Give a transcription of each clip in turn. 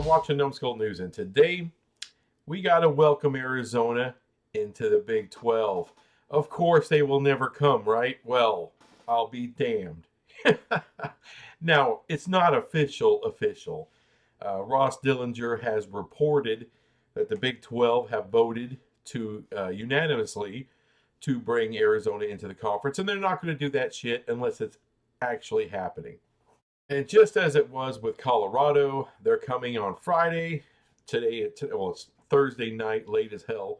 for watching Numbskull News, and today we got to welcome Arizona into the Big 12. Of course, they will never come, right? Well, I'll be damned. Now, it's not official. Ross Dillinger has reported that the Big 12 have voted to unanimously to bring Arizona into the conference, and they're not going to do that shit unless it's actually happening. And just as it was with Colorado, they're coming on Friday. Well, it's Thursday night, late as hell.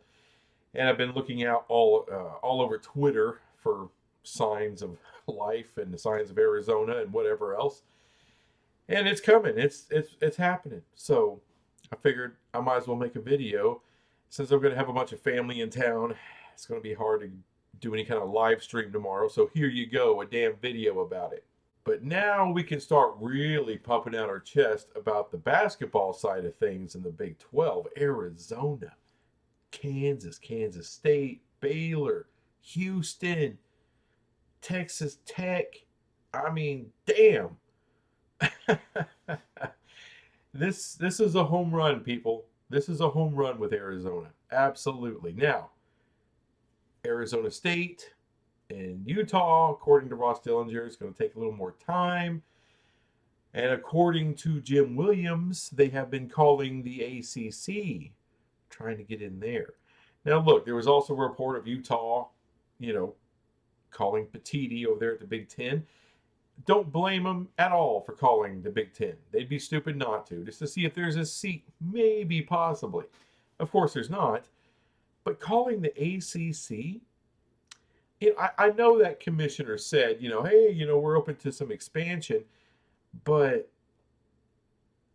And I've been looking out all over Twitter for signs of life and the signs of Arizona and whatever else. And it's coming. It's happening. So I figured I might as well make a video. Since I'm going to have a bunch of family in town, it's going to be hard to do any kind of live stream tomorrow. So here you go, a damn video about it. But now we can start really pumping out our chest about the basketball side of things in the Big 12. Arizona, Kansas State, Baylor, Houston, Texas Tech. I mean, damn. This is a home run, people. This is a home run with Arizona. Absolutely. Now, Arizona State and Utah, according to Ross Dillinger, is going to take a little more time. And according to Jim Williams, they have been calling the ACC, trying to get in there. Now, look, there was also a report of Utah, calling Petiti over there at the Big Ten. Don't blame them at all for calling the Big Ten. They'd be stupid not to, just to see if there's a seat, maybe, possibly. Of course, there's not. But calling the ACC, I know that commissioner said, hey, we're open to some expansion, but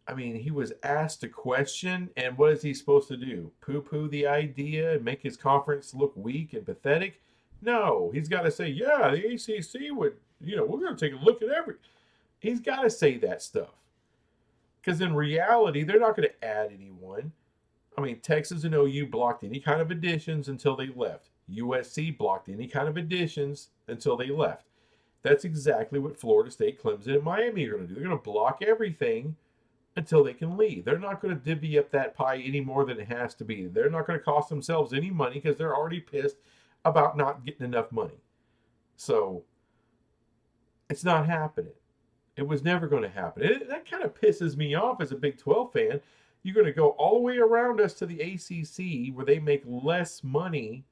I mean, he was asked a question, and what is he supposed to do? Poo-poo the idea and make his conference look weak and pathetic? No, he's got to say, yeah, the ACC would, we're going to take a look at every. He's got to say that stuff. Because in reality, they're not going to add anyone. I mean, Texas and OU blocked any kind of additions until they left. USC blocked any kind of additions until they left. That's exactly what Florida State, Clemson, and Miami are going to do. They're going to block everything until they can leave. They're not going to divvy up that pie any more than it has to be. They're not going to cost themselves any money because they're already pissed about not getting enough money. So it's not happening. It was never going to happen. That kind of pisses me off as a Big 12 fan. You're going to go all the way around us to the ACC where they make less money.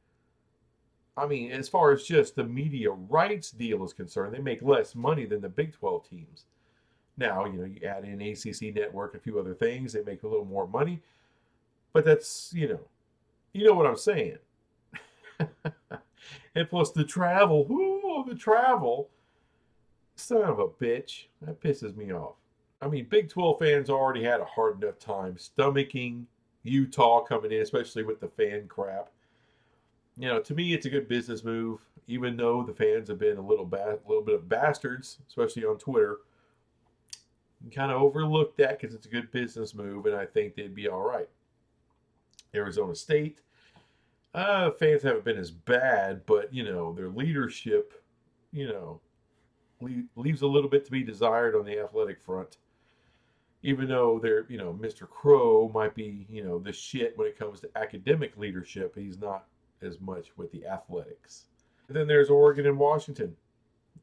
I mean, as far as just the media rights deal is concerned, they make less money than the Big 12 teams. Now, you add in ACC Network, a few other things, they make a little more money. But that's, you know what I'm saying. And plus the travel, the travel. Son of a bitch. That pisses me off. I mean, Big 12 fans already had a hard enough time stomaching Utah coming in, especially with the fan crap. To me, it's a good business move, even though the fans have been a little bit of bastards, especially on Twitter. Kind of overlooked that because it's a good business move, and I think they'd be all right. Arizona State, fans haven't been as bad, but their leadership, leaves a little bit to be desired on the athletic front. Even though they're, Mr. Crow might be, the shit when it comes to academic leadership, he's not as much with the athletics. And then there's Oregon and Washington.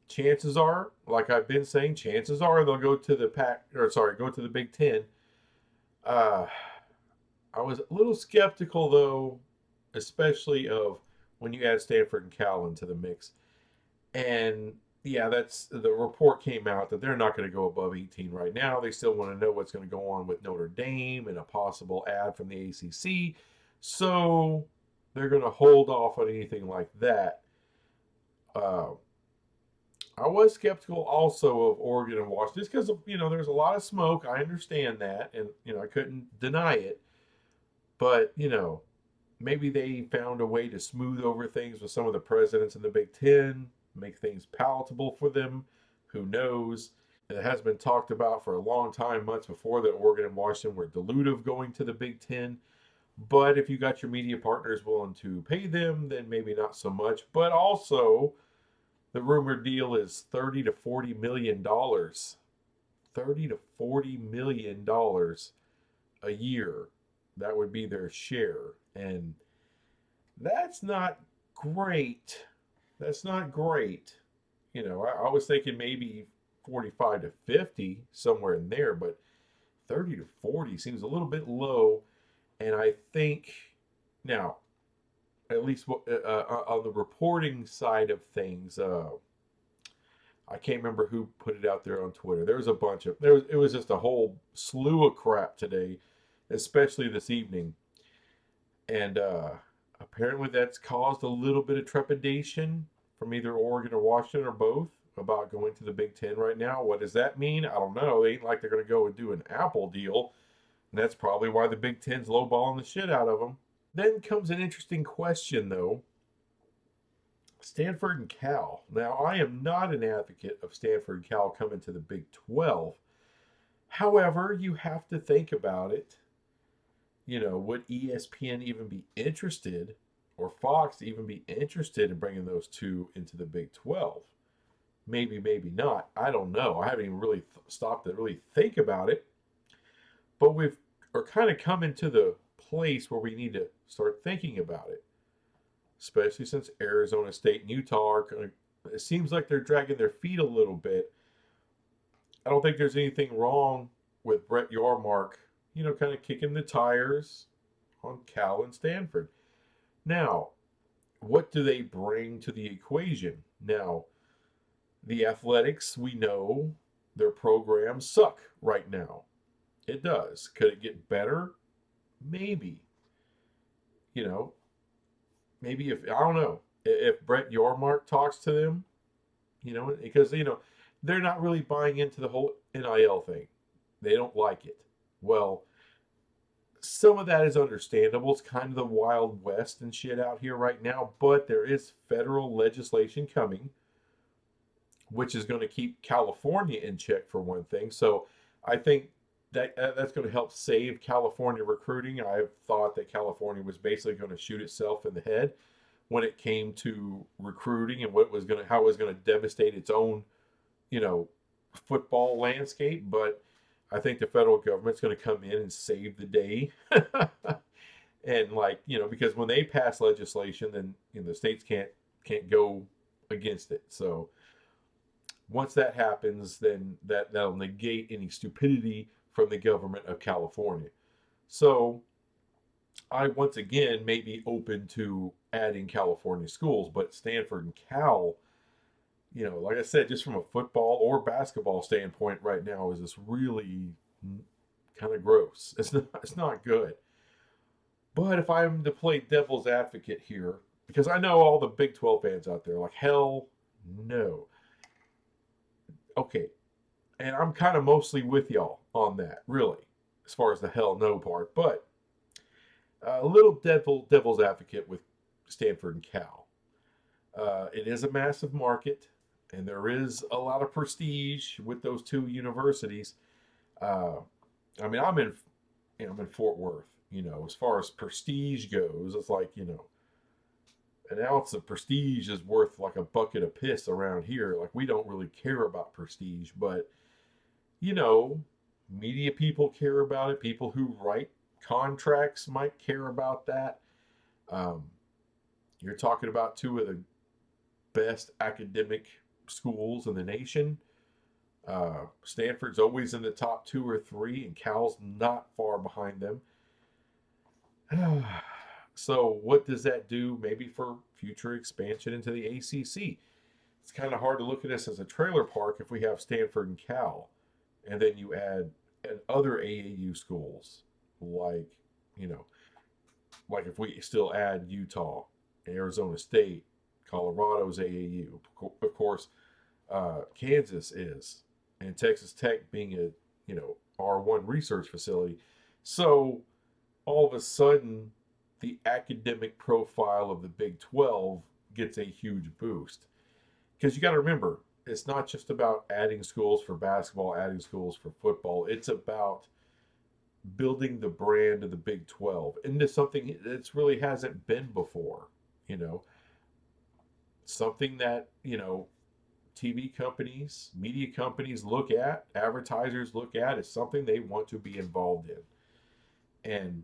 Chances are, like I've been saying, chances are they'll go to the Big Ten. I was a little skeptical though, especially of when you add Stanford and Cal into the mix. And yeah, that's the report came out that they're not going to go above 18 right now. They still want to know what's going to go on with Notre Dame and a possible ad from the ACC. So they're going to hold off on anything like that. I was skeptical also of Oregon and Washington just because, there's a lot of smoke. I understand that. And, I couldn't deny it. But, maybe they found a way to smooth over things with some of the presidents in the Big Ten, make things palatable for them. Who knows? It has been talked about for a long time, months before, that Oregon and Washington were dilutive going to the Big Ten. But if you got your media partners willing to pay them, then maybe not so much. But also, the rumored deal is $30 to $40 million. $30 to $40 million a year. That would be their share. And that's not great. That's not great. I was thinking maybe 45 to 50, somewhere in there, but 30 to 40 seems a little bit low. And I think now, at least on the reporting side of things, I can't remember who put it out there on Twitter. There was a bunch of it was just a whole slew of crap today, especially this evening, and apparently that's caused a little bit of trepidation from either Oregon or Washington or both about going to the Big Ten right now. What does that mean? I don't know. It ain't like they're going to go and do an Apple deal, and that's probably why the Big Ten's lowballing the shit out of them. Then comes an interesting question, though. Stanford and Cal. Now, I am not an advocate of Stanford and Cal coming to the Big 12. However, you have to think about it. Would ESPN even be interested, or Fox even be interested in bringing those two into the Big 12? Maybe, maybe not. I don't know. I haven't even really stopped to really think about it. But are kind of coming to the place where we need to start thinking about it. Especially since Arizona State and Utah it seems like they're dragging their feet a little bit. I don't think there's anything wrong with Brett Yormark, kind of kicking the tires on Cal and Stanford. Now, what do they bring to the equation? Now, the athletics, we know their programs suck right now. It does. Could it get better? Maybe. Maybe if, I don't know, if Brett Yormark talks to them, because, they're not really buying into the whole NIL thing. They don't like it. Well, some of that is understandable. It's kind of the Wild West and shit out here right now, but there is federal legislation coming, which is going to keep California in check for one thing. So I think that's going to help save California recruiting. I thought that California was basically going to shoot itself in the head when it came to recruiting and how it was going to devastate its own, football landscape. But I think the federal government's going to come in and save the day. And because when they pass legislation, then the states can't go against it. So once that happens, then that'll negate any stupidity from the government of California. So I once again may be open to adding California schools, but Stanford and Cal, like I said, just from a football or basketball standpoint right now, is just really kind of gross. It's not good. But if I'm to play devil's advocate here, because I know all the Big 12 fans out there, like, hell no. Okay, and I'm kind of mostly with y'all on that, really, as far as the hell no part. But a little devil's advocate with Stanford and Cal. It is a massive market, and there is a lot of prestige with those two universities. I'm in Fort Worth. As far as prestige goes, it's like an ounce of prestige is worth like a bucket of piss around here. Like, we don't really care about prestige, but media people care about it. People who write contracts might care about that. You're talking about two of the best academic schools in the nation. Stanford's always in the top 2 or 3, and Cal's not far behind them. So what does that do maybe for future expansion into the ACC? It's kind of hard to look at this as a trailer park if we have Stanford and Cal, and then you add other AAU schools like if we still add Utah, Arizona State, Colorado's AAU, of course, Kansas is, and Texas Tech being a R1 research facility. So all of a sudden, the academic profile of the Big 12 gets a huge boost. Because you got to remember, it's not just about adding schools for basketball, adding schools for football. It's about building the brand of the Big 12 into something that's really hasn't been before. Something that, TV companies, media companies look at, advertisers look at, is something they want to be involved in. And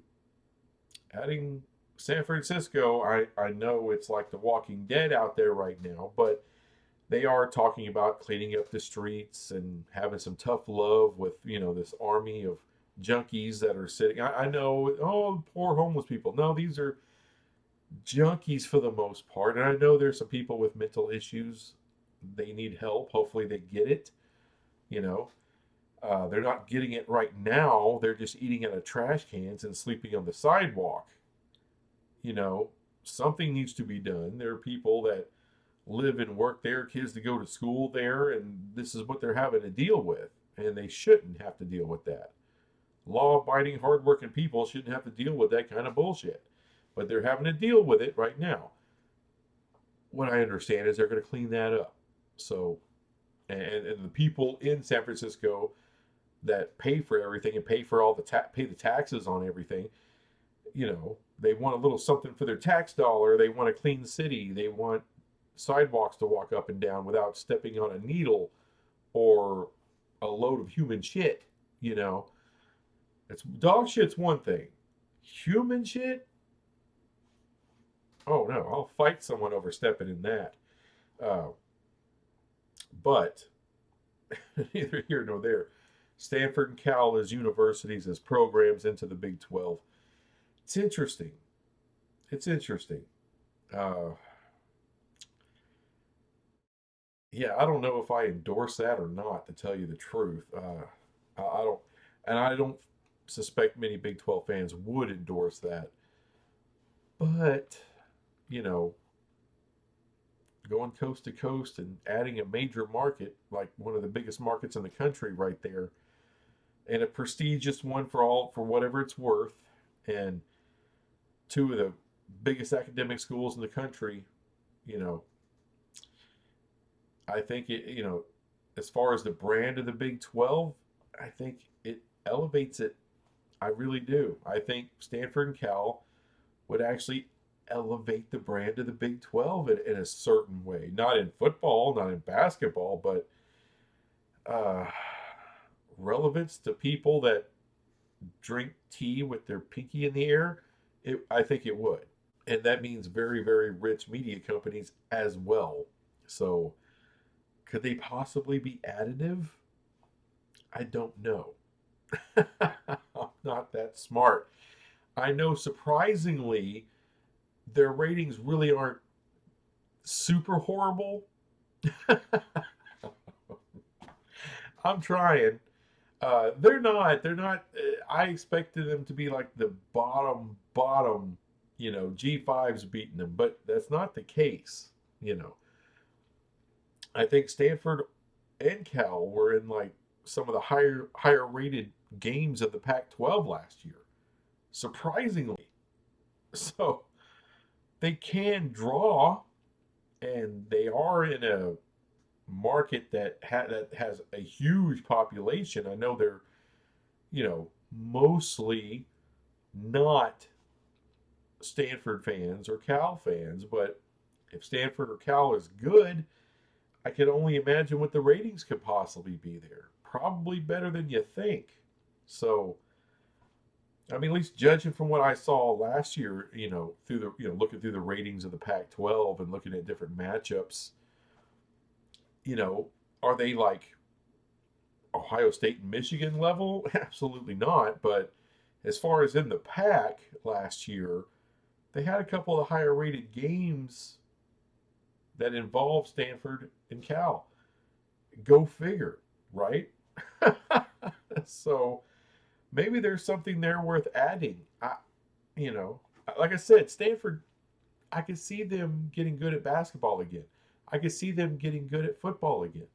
adding San Francisco, I know it's like the Walking Dead out there right now, but they are talking about cleaning up the streets and having some tough love with, this army of junkies that are sitting. I know, oh, poor homeless people. No, these are junkies for the most part. And I know there's some people with mental issues. They need help. Hopefully they get it. You know, they're not getting it right now. They're just eating out of trash cans and sleeping on the sidewalk. You know, something needs to be done. There are people that live and work there, kids to go to school there, and this is what they're having to deal with. And they shouldn't have to deal with that. Law abiding, hardworking people shouldn't have to deal with that kind of bullshit. But they're having to deal with it right now. What I understand is they're going to clean that up. So, and the people in San Francisco that pay for everything and pay for all pay the taxes on everything, they want a little something for their tax dollar. They want a clean city. They want sidewalks to walk up and down without stepping on a needle or a load of human shit. It's dog shit's one thing. Human shit? Oh no, I'll fight someone over stepping in that. Uh, but neither here nor there. Stanford and Cal as universities, as programs into the Big 12. It's interesting. It's interesting. Uh, yeah, I don't know if I endorse that or not, to tell you the truth. I don't, and I don't suspect many Big 12 fans would endorse that. But, you know, going coast to coast and adding a major market, like one of the biggest markets in the country right there, and a prestigious one for whatever it's worth, and two of the biggest academic schools in the country, you know, I think as far as the brand of the Big 12, I think it elevates it. I really do. I think Stanford and Cal would actually elevate the brand of the Big 12 in a certain way. Not in football, not in basketball, but uh, relevance to people that drink tea with their pinky in the air. I think it would. And that means very, very rich media companies as well. So could they possibly be additive? I don't know. I'm not that smart. I know surprisingly, their ratings really aren't super horrible. I'm trying. They're not. They're not. I expected them to be like the bottom. G5's beating them, but that's not the case. I think Stanford and Cal were in like some of the higher rated games of the Pac-12 last year, surprisingly. So they can draw, and they are in a market that has a huge population. I know they're, mostly not Stanford fans or Cal fans, but if Stanford or Cal is good, I can only imagine what the ratings could possibly be there. Probably better than you think. So, I mean, at least judging from what I saw last year, through looking through the ratings of the Pac-12 and looking at different matchups, are they like Ohio State and Michigan level? Absolutely not. But as far as in the pack last year, they had a couple of higher rated games that involved Stanford and Cal. Go figure, right? So maybe there's something there worth adding. You know, like I said, Stanford, I could see them getting good at basketball again. I could see them getting good at football again.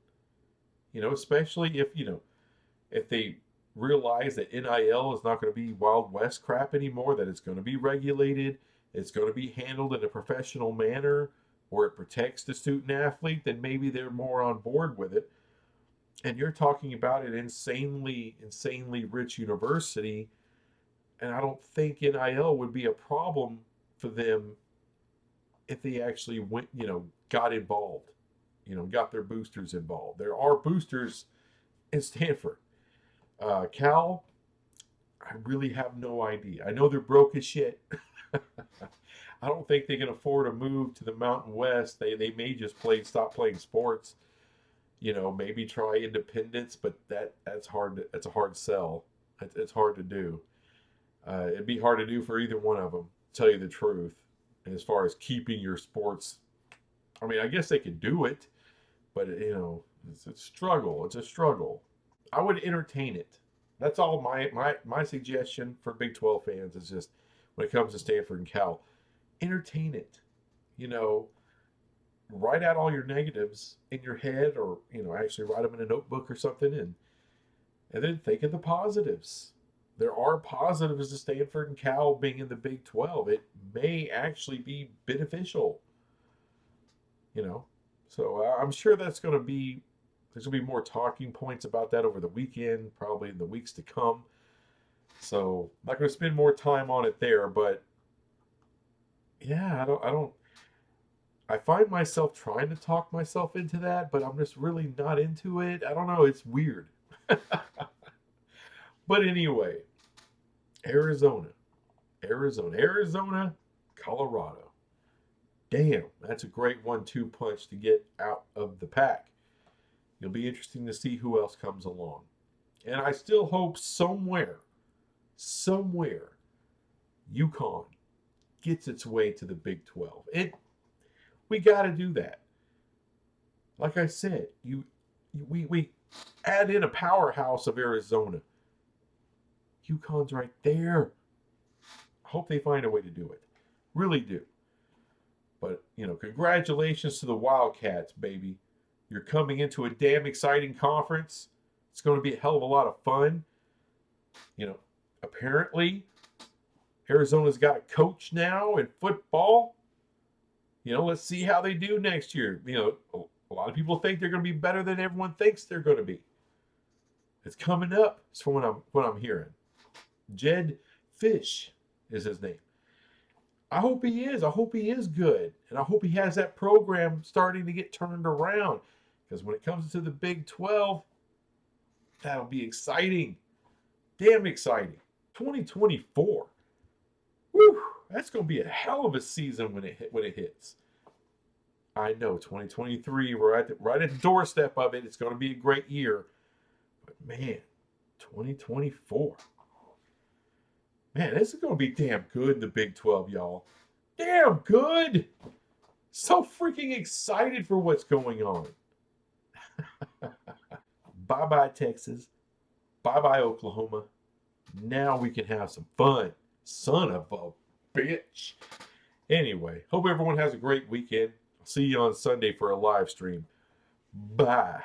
Especially if they realize that NIL is not going to be Wild West crap anymore, that it's going to be regulated, it's going to be handled in a professional manner where it protects the student athlete, then maybe they're more on board with it. And you're talking about an insanely rich university, and I don't think NIL would be a problem for them if they actually went, got involved, got their boosters involved. There are boosters in Stanford. Cal, I really have no idea. I know they're broke as shit. I don't think they can afford a move to the Mountain West. They may just stop playing sports. Maybe try independence, but that's hard. That's a hard sell. It's hard to do. It'd be hard to do for either one of them. To tell you the truth, and as far as keeping your sports, I mean, I guess they could do it, but it's a struggle. It's a struggle. I would entertain it. That's all my suggestion for Big 12 fans is just when it comes to Stanford and Cal, entertain it. You know, write out all your negatives in your head, or actually write them in a notebook or something, and then think of the positives. There are positives to Stanford and Cal being in the Big 12. It may actually be beneficial. So I'm sure there's going to be more talking points about that over the weekend, probably in the weeks to come. So I'm not going to spend more time on it there, but yeah, I find myself trying to talk myself into that, but I'm just really not into it. I don't know. It's weird. But anyway, Arizona, Colorado. Damn, that's a great 1-2 punch to get out of the pack. It'll be interesting to see who else comes along. And I still hope somewhere, UConn gets its way to the Big 12. We got to do that. Like I said, we add in a powerhouse of Arizona. UConn's right there. I hope they find a way to do it. Really do. But, congratulations to the Wildcats, baby. You're coming into a damn exciting conference. It's going to be a hell of a lot of fun. Apparently, Arizona's got a coach now in football. Let's see how they do next year. A lot of people think they're going to be better than everyone thinks they're going to be. It's coming up. It's from what I'm hearing. Jed Fish is his name. I hope he is. I hope he is good. And I hope he has that program starting to get turned around. Because when it comes to the Big 12, that'll be exciting. Damn exciting. 2024. Whew, that's going to be a hell of a season when it hits. I know, 2023, we're right at the doorstep of it. It's going to be a great year. But man, 2024. Man, this is going to be damn good, the Big 12, y'all. Damn good. So freaking excited for what's going on. Bye-bye, Texas. Bye-bye, Oklahoma. Now we can have some fun. Son of a bitch. Anyway, hope everyone has a great weekend. I'll see you on Sunday for a live stream. Bye.